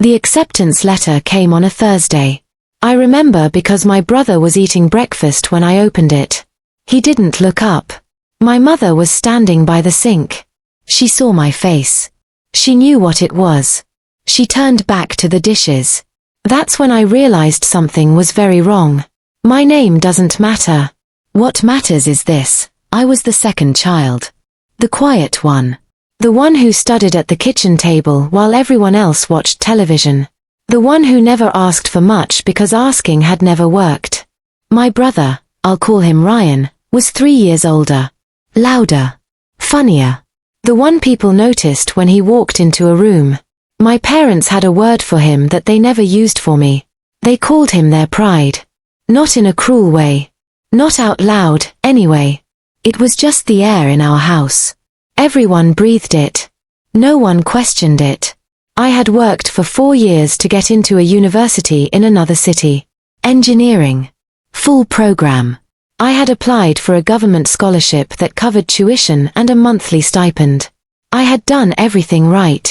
The acceptance letter came on a Thursday. I remember because my brother was eating breakfast when I opened it. He didn't look up. My mother was standing by the sink. She saw my face. She knew what it was. She turned back to the dishes. That's when I realized something was very wrong. My name doesn't matter. What matters is this: I was the second child. The quiet one. The one who studied at the kitchen table while everyone else watched television. The one who never asked for much because asking had never worked. My brother, I'll call him Ryan, was 3 years older. Louder. Funnier. The one people noticed when he walked into a room. My parents had a word for him that they never used for me. They called him their pride. Not in a cruel way. Not out loud, anyway. It was just the air in our house. Everyone breathed it. No one questioned it. I had worked for 4 years to get into a university in another city. Engineering. Full program. I had applied for a government scholarship that covered tuition and a monthly stipend. I had done everything right.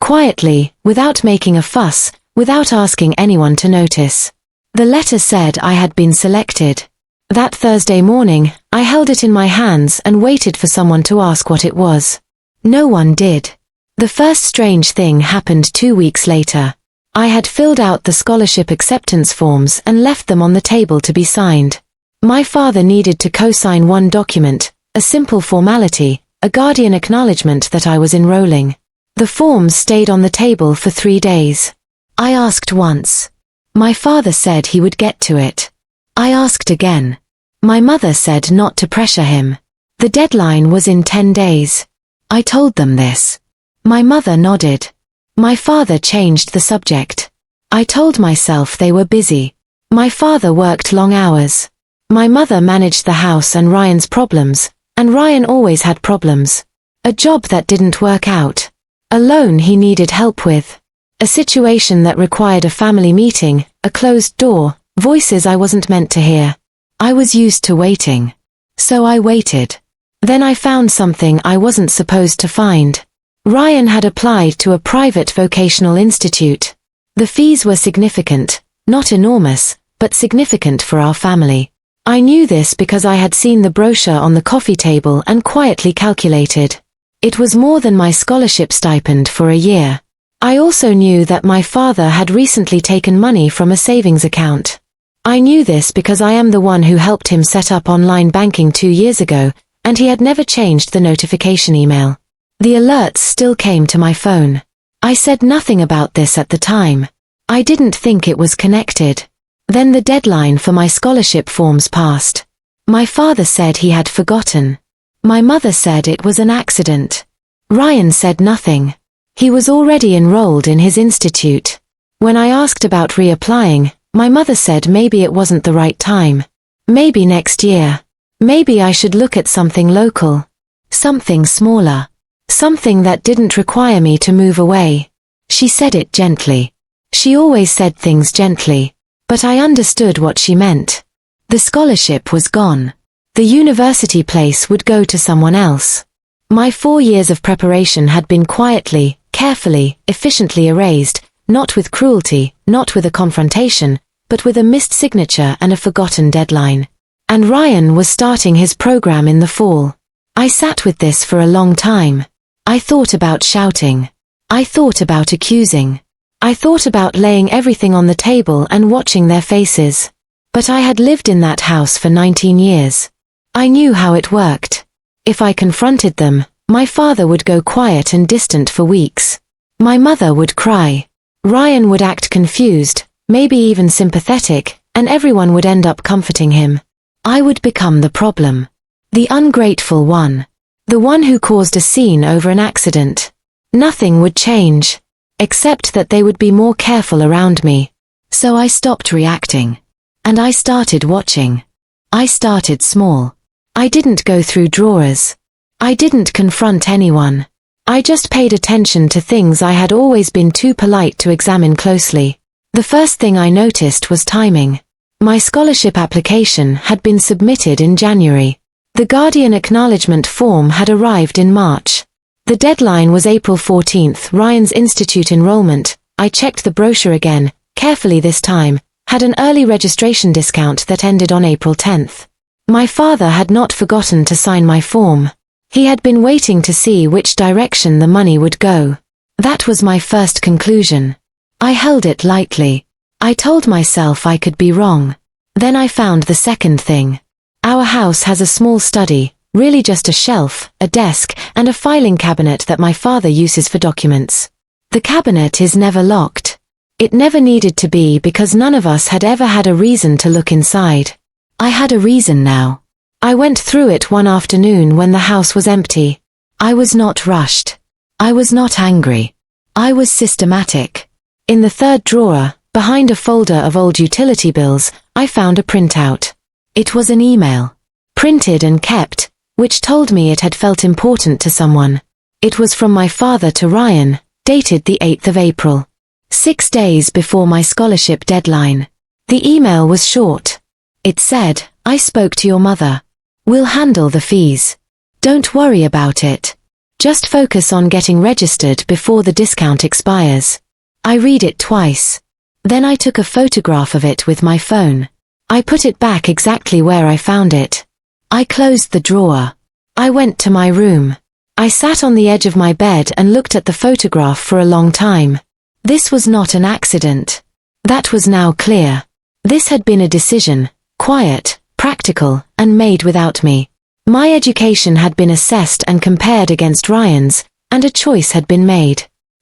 Quietly, without making a fuss, without asking anyone to notice. The letter said I had been selected. That Thursday morning, I held it in my hands and waited for someone to ask what it was. No one did. The first strange thing happened 2 weeks later. I had filled out the scholarship acceptance forms and left them on the table to be signed. My father needed to co-sign one document, a simple formality, a guardian acknowledgement that I was enrolling. The forms stayed on the table for 3 days. I asked once. My father said he would get to it. I asked again. My mother said not to pressure him. The deadline was in 10 days. I told them this. My mother nodded. My father changed the subject. I told myself they were busy. My father worked long hours. My mother managed the house and Ryan's problems, and Ryan always had problems. A job that didn't work out. A loan he needed help with. A situation that required a family meeting, a closed door, voices I wasn't meant to hear. I was used to waiting. So I waited. Then I found something I wasn't supposed to find. Ryan had applied to a private vocational institute. The fees were significant, not enormous, but significant for our family. I knew this because I had seen the brochure on the coffee table and quietly calculated. It was more than my scholarship stipend for a year. I also knew that my father had recently taken money from a savings account. I knew this because I am the one who helped him set up online banking 2 years ago, and he had never changed the notification email. The alerts still came to my phone. I said nothing about this at the time. I didn't think it was connected. Then the deadline for my scholarship forms passed. My father said he had forgotten. My mother said it was an accident. Ryan said nothing. He was already enrolled in his institute. When I asked about reapplying, my mother said maybe it wasn't the right time. Maybe next year. Maybe I should look at something local. Something smaller. Something that didn't require me to move away. She said it gently. She always said things gently. But I understood what she meant. The scholarship was gone. The university place would go to someone else. My 4 years of preparation had been quietly, carefully, efficiently erased, not with cruelty, not with a confrontation, but with a missed signature and a forgotten deadline. And Ryan was starting his program in the fall. I sat with this for a long time. I thought about shouting. I thought about accusing. I thought about laying everything on the table and watching their faces. But I had lived in that house for 19 years. I knew how it worked. If I confronted them, my father would go quiet and distant for weeks. My mother would cry. Ryan would act confused, maybe even sympathetic, and everyone would end up comforting him. I would become the problem. The ungrateful one. The one who caused a scene over an accident. Nothing would change. Except that they would be more careful around me. So I stopped reacting. And I started watching. I started small. I didn't go through drawers. I didn't confront anyone. I just paid attention to things I had always been too polite to examine closely. The first thing I noticed was timing. My scholarship application had been submitted in January. The Guardian Acknowledgement form had arrived in March. The deadline was April 14th. Ryan's institute enrollment, I checked the brochure again, carefully this time, had an early registration discount that ended on April 10th. My father had not forgotten to sign my form. He had been waiting to see which direction the money would go. That was my first conclusion. I held it lightly. I told myself I could be wrong. Then I found the second thing. Our house has a small study, really just a shelf, a desk, and a filing cabinet that my father uses for documents. The cabinet is never locked. It never needed to be because none of us had ever had a reason to look inside. I had a reason now. I went through it one afternoon when the house was empty. I was not rushed. I was not angry. I was systematic. In the third drawer, behind a folder of old utility bills, I found a printout. It was an email. Printed and kept, which told me it had felt important to someone. It was from my father to Ryan, dated the 8th of April. 6 days before my scholarship deadline. The email was short. It said, "I spoke to your mother. We'll handle the fees. Don't worry about it. Just focus on getting registered before the discount expires." I read it twice. Then I took a photograph of it with my phone. I put it back exactly where I found it. I closed the drawer. I went to my room. I sat on the edge of my bed and looked at the photograph for a long time. This was not an accident. That was now clear. This had been a decision, quiet, practical, and made without me. My education had been assessed and compared against Ryan's, and a choice had been made.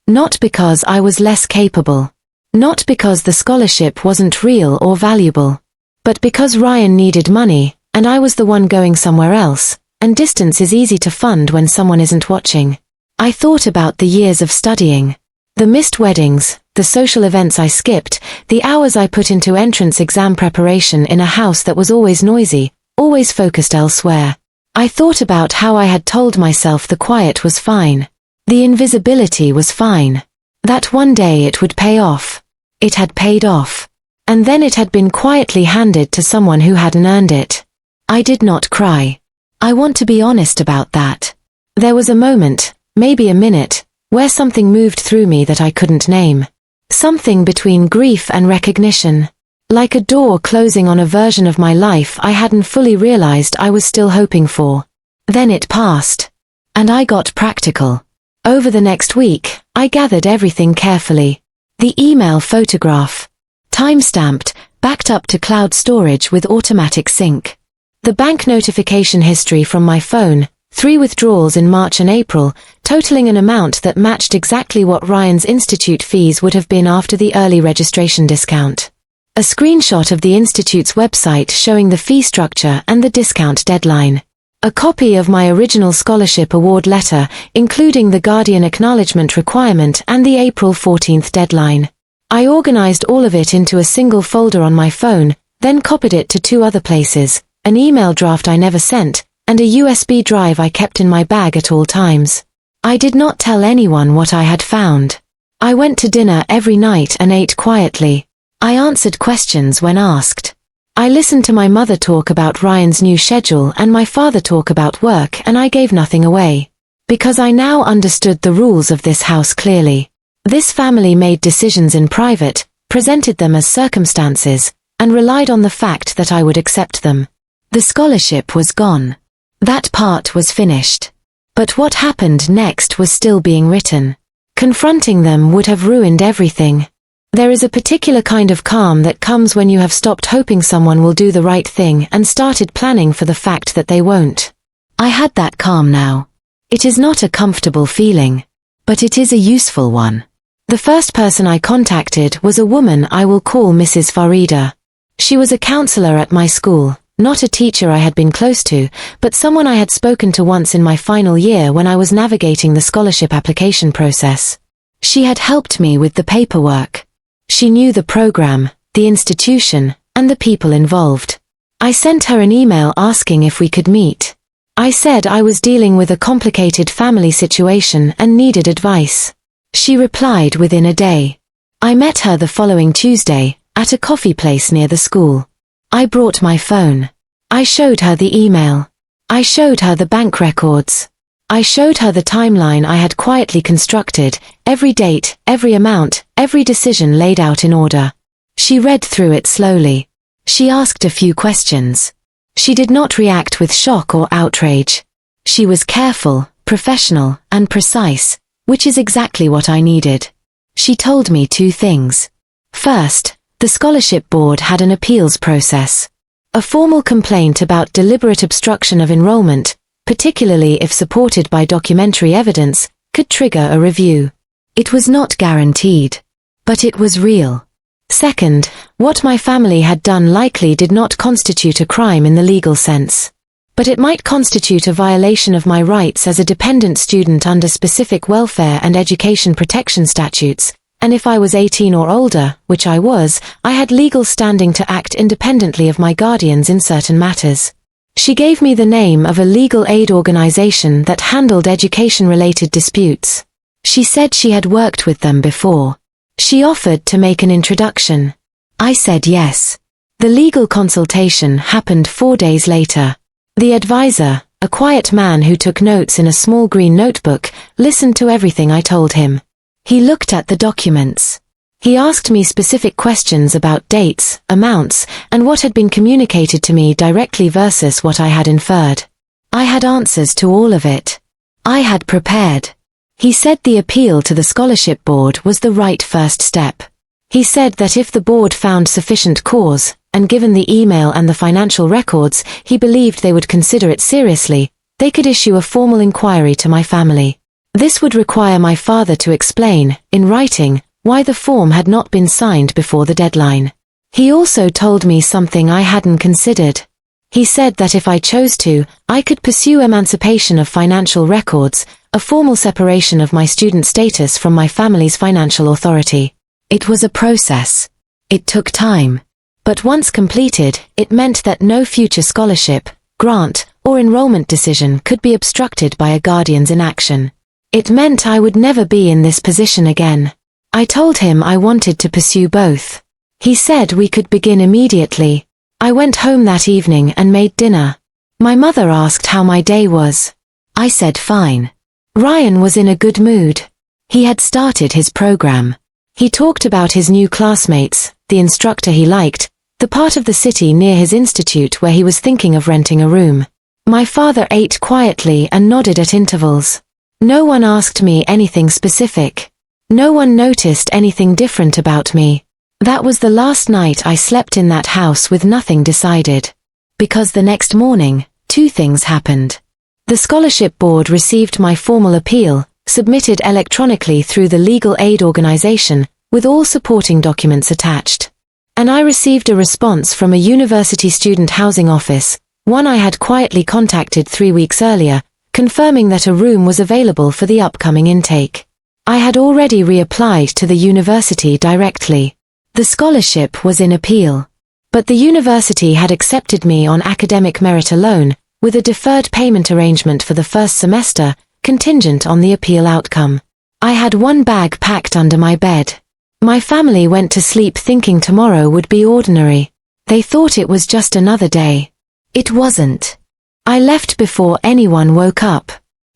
Not because I was less capable. Not because the scholarship wasn't real or valuable. But because Ryan needed money, and I was the one going somewhere else, and distance is easy to fund when someone isn't watching. I thought about the years of studying. The missed weddings, the social events I skipped, the hours I put into entrance exam preparation in a house that was always noisy, always focused elsewhere. I thought about how I had told myself the quiet was fine. The invisibility was fine. That one day it would pay off. It had paid off. And then it had been quietly handed to someone who hadn't earned it. I did not cry. I want to be honest about that. There was a moment, maybe a minute, where something moved through me that I couldn't name. Something between grief and recognition. Like a door closing on a version of my life I hadn't fully realized I was still hoping for. Then it passed. And I got practical. Over the next week, I gathered everything carefully. The email photograph. Time-stamped, backed up to cloud storage with automatic sync. The bank notification history from my phone, 3 withdrawals in March and April, totaling an amount that matched exactly what Ryan's institute fees would have been after the early registration discount. A screenshot of the institute's website showing the fee structure and the discount deadline. A copy of my original scholarship award letter, including the Guardian acknowledgement requirement and the April 14th deadline. I organized all of it into a single folder on my phone, then copied it to 2 other places, an email draft I never sent, and a USB drive I kept in my bag at all times. I did not tell anyone what I had found. I went to dinner every night and ate quietly. I answered questions when asked. I listened to my mother talk about Ryan's new schedule and my father talk about work, and I gave nothing away. Because I now understood the rules of this house clearly. This family made decisions in private, presented them as circumstances, and relied on the fact that I would accept them. The scholarship was gone. That part was finished. But what happened next was still being written. Confronting them would have ruined everything. There is a particular kind of calm that comes when you have stopped hoping someone will do the right thing and started planning for the fact that they won't. I had that calm now. It is not a comfortable feeling, but it is a useful one. The first person I contacted was a woman I will call Mrs. Farida. She was a counselor at my school, not a teacher I had been close to, but someone I had spoken to once in my final year when I was navigating the scholarship application process. She had helped me with the paperwork. She knew the program, the institution, and the people involved. I sent her an email asking if we could meet. I said I was dealing with a complicated family situation and needed advice. She replied within a day. I met her the following Tuesday, at a coffee place near the school. I brought my phone. I showed her the email. I showed her the bank records. I showed her the timeline I had quietly constructed, every date, every amount, every decision laid out in order. She read through it slowly. She asked a few questions. She did not react with shock or outrage. She was careful, professional, and precise, which is exactly what I needed. She told me two things. First, the scholarship board had an appeals process. A formal complaint about deliberate obstruction of enrollment, particularly if supported by documentary evidence, could trigger a review. It was not guaranteed, but it was real. Second, what my family had done likely did not constitute a crime in the legal sense. But it might constitute a violation of my rights as a dependent student under specific welfare and education protection statutes, and if I was 18 or older, which I was, I had legal standing to act independently of my guardians in certain matters. She gave me the name of a legal aid organization that handled education-related disputes. She said she had worked with them before. She offered to make an introduction. I said yes. The legal consultation happened 4 days later. The advisor, a quiet man who took notes in a small green notebook, listened to everything I told him. He looked at the documents. He asked me specific questions about dates, amounts, and what had been communicated to me directly versus what I had inferred. I had answers to all of it. I had prepared. He said the appeal to the scholarship board was the right first step. He said that if the board found sufficient cause, and given the email and the financial records, he believed they would consider it seriously, they could issue a formal inquiry to my family. This would require my father to explain, in writing, why the form had not been signed before the deadline. He also told me something I hadn't considered. He said that if I chose to, I could pursue emancipation of financial records, a formal separation of my student status from my family's financial authority. It was a process. It took time. But once completed, it meant that no future scholarship, grant, or enrollment decision could be obstructed by a guardian's inaction. It meant I would never be in this position again. I told him I wanted to pursue both. He said we could begin immediately. I went home that evening and made dinner. My mother asked how my day was. I said fine. Ryan was in a good mood. He had started his program. He talked about his new classmates, the instructor he liked, the part of the city near his institute where he was thinking of renting a room. My father ate quietly and nodded at intervals. No one asked me anything specific. No one noticed anything different about me. That was the last night I slept in that house with nothing decided. Because the next morning, two things happened. The scholarship board received my formal appeal, submitted electronically through the legal aid organization, with all supporting documents attached. And I received a response from a university student housing office, one I had quietly contacted 3 weeks earlier, confirming that a room was available for the upcoming intake. I had already reapplied to the university directly. The scholarship was in appeal. But the university had accepted me on academic merit alone, with a deferred payment arrangement for the first semester, contingent on the appeal outcome. I had one bag packed under my bed. My family went to sleep thinking tomorrow would be ordinary. They thought it was just another day. It wasn't. I left before anyone woke up.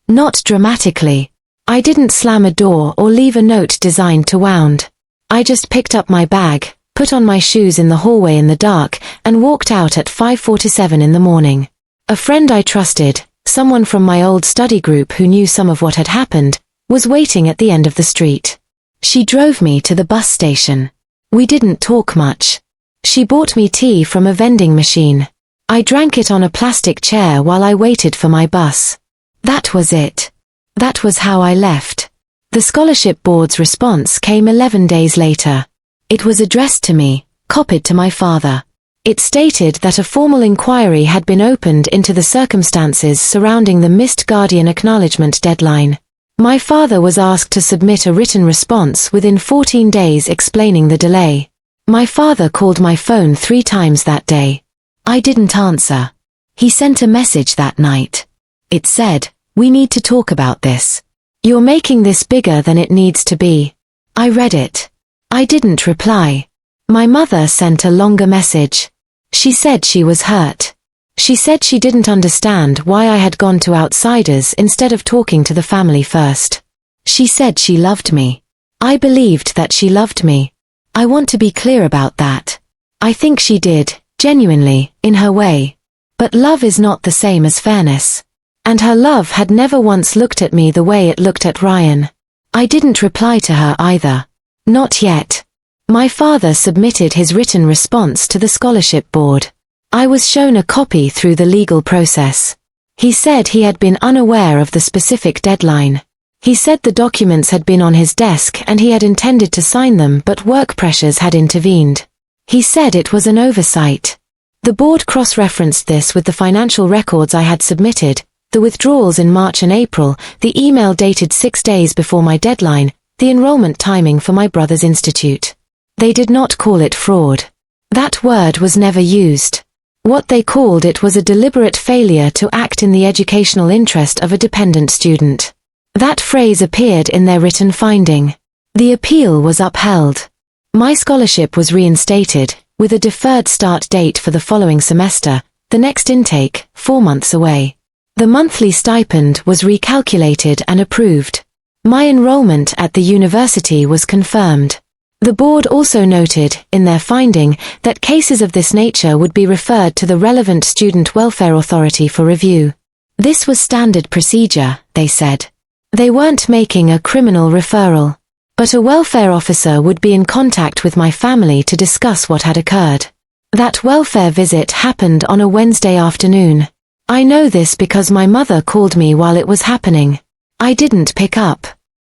Not dramatically. I didn't slam a door or leave a note designed to wound. I just picked up my bag, put on my shoes in the hallway in the dark, and walked out at 5:47 in the morning. A friend I trusted, someone from my old study group who knew some of what had happened, was waiting at the end of the street. She drove me to the bus station. We didn't talk much. She bought me tea from a vending machine. I drank it on a plastic chair while I waited for my bus. That was it. That was how I left. The scholarship board's response came 11 days later. It was addressed to me, copied to my father. It stated that a formal inquiry had been opened into the circumstances surrounding the missed guardian acknowledgement deadline. My father was asked to submit a written response within 14 days explaining the delay. My father called my phone 3 times that day. I didn't answer. He sent a message that night. It said, "We need to talk about this. You're making this bigger than it needs to be." I read it. I didn't reply. My mother sent a longer message. She said she was hurt. She said she didn't understand why I had gone to outsiders instead of talking to the family first. She said she loved me. I believed that she loved me. I want to be clear about that. I think she did, genuinely, in her way. But love is not the same as fairness. And her love had never once looked at me the way it looked at Ryan. I didn't reply to her either. Not yet. My father submitted his written response to the scholarship board. I was shown a copy through the legal process. He said he had been unaware of the specific deadline. He said the documents had been on his desk and he had intended to sign them, but work pressures had intervened. He said it was an oversight. The board cross-referenced this with the financial records I had submitted, the withdrawals in March and April, the email dated 6 days before my deadline, the enrollment timing for my brother's institute. They did not call it fraud. That word was never used. What they called it was a deliberate failure to act in the educational interest of a dependent student. That phrase appeared in their written finding. The appeal was upheld. My scholarship was reinstated, with a deferred start date for the following semester, the next intake, 4 months away. The monthly stipend was recalculated and approved. My enrollment at the university was confirmed. The board also noted, in their finding, that cases of this nature would be referred to the relevant student welfare authority for review. This was standard procedure, they said. They weren't making a criminal referral. But a welfare officer would be in contact with my family to discuss what had occurred. That welfare visit happened on a Wednesday afternoon. I know this because my mother called me while it was happening. I didn't pick up.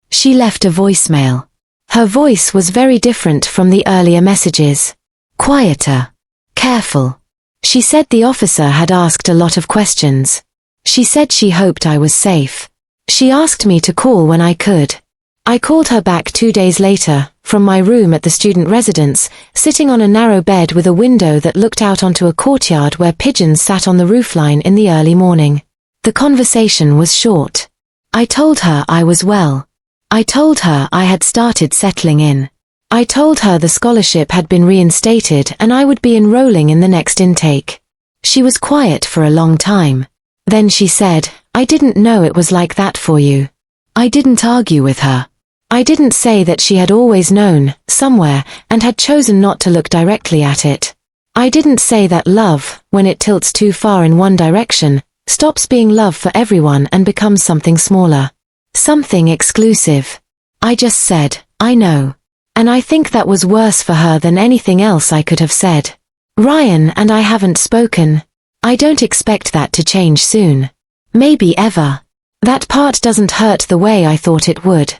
She left a voicemail. Her voice was very different from the earlier messages. Quieter. Careful. She said the officer had asked a lot of questions. She said she hoped I was safe. She asked me to call when I could. I called her back 2 days later, from my room at the student residence, sitting on a narrow bed with a window that looked out onto a courtyard where pigeons sat on the roofline in the early morning. The conversation was short. I told her I was well. I told her I had started settling in. I told her the scholarship had been reinstated and I would be enrolling in the next intake. She was quiet for a long time. Then she said, "I didn't know it was like that for you." I didn't argue with her. I didn't say that she had always known, somewhere, and had chosen not to look directly at it. I didn't say that love, when it tilts too far in one direction, stops being love for everyone and becomes something smaller. Something exclusive. I just said, I know. And I think that was worse for her than anything else I could have said. Ryan and I haven't spoken. I don't expect that to change soon. Maybe ever. That part doesn't hurt the way I thought it would.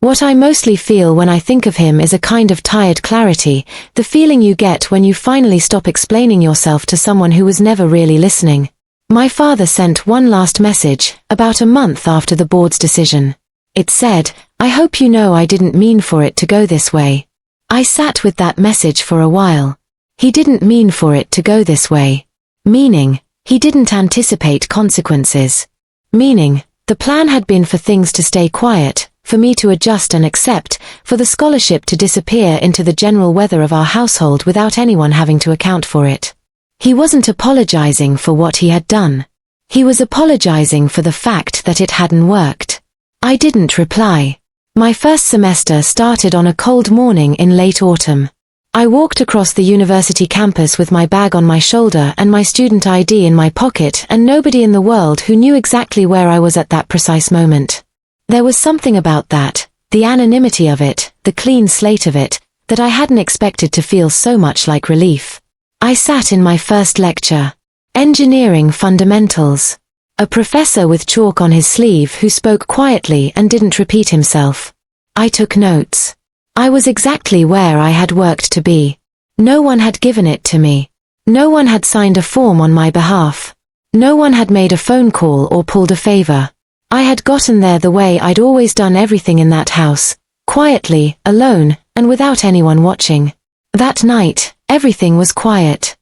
What I mostly feel when I think of him is a kind of tired clarity, the feeling you get when you finally stop explaining yourself to someone who was never really listening. My father sent one last message, about a month after the board's decision. It said, "I hope you know I didn't mean for it to go this way." I sat with that message for a while. He didn't mean for it to go this way. Meaning, he didn't anticipate consequences. Meaning, the plan had been for things to stay quiet, for me to adjust and accept, for the scholarship to disappear into the general weather of our household without anyone having to account for it. He wasn't apologizing for what he had done. He was apologizing for the fact that it hadn't worked. I didn't reply. My first semester started on a cold morning in late autumn. I walked across the university campus with my bag on my shoulder and my student ID in my pocket, and nobody in the world who knew exactly where I was at that precise moment. There was something about that, the anonymity of it, the clean slate of it, that I hadn't expected to feel so much like relief. I sat in my first lecture. Engineering Fundamentals. A professor with chalk on his sleeve who spoke quietly and didn't repeat himself. I took notes. I was exactly where I had worked to be. No one had given it to me. No one had signed a form on my behalf. No one had made a phone call or pulled a favor. I had gotten there the way I'd always done everything in that house, quietly, alone, and without anyone watching. That night, everything was quiet.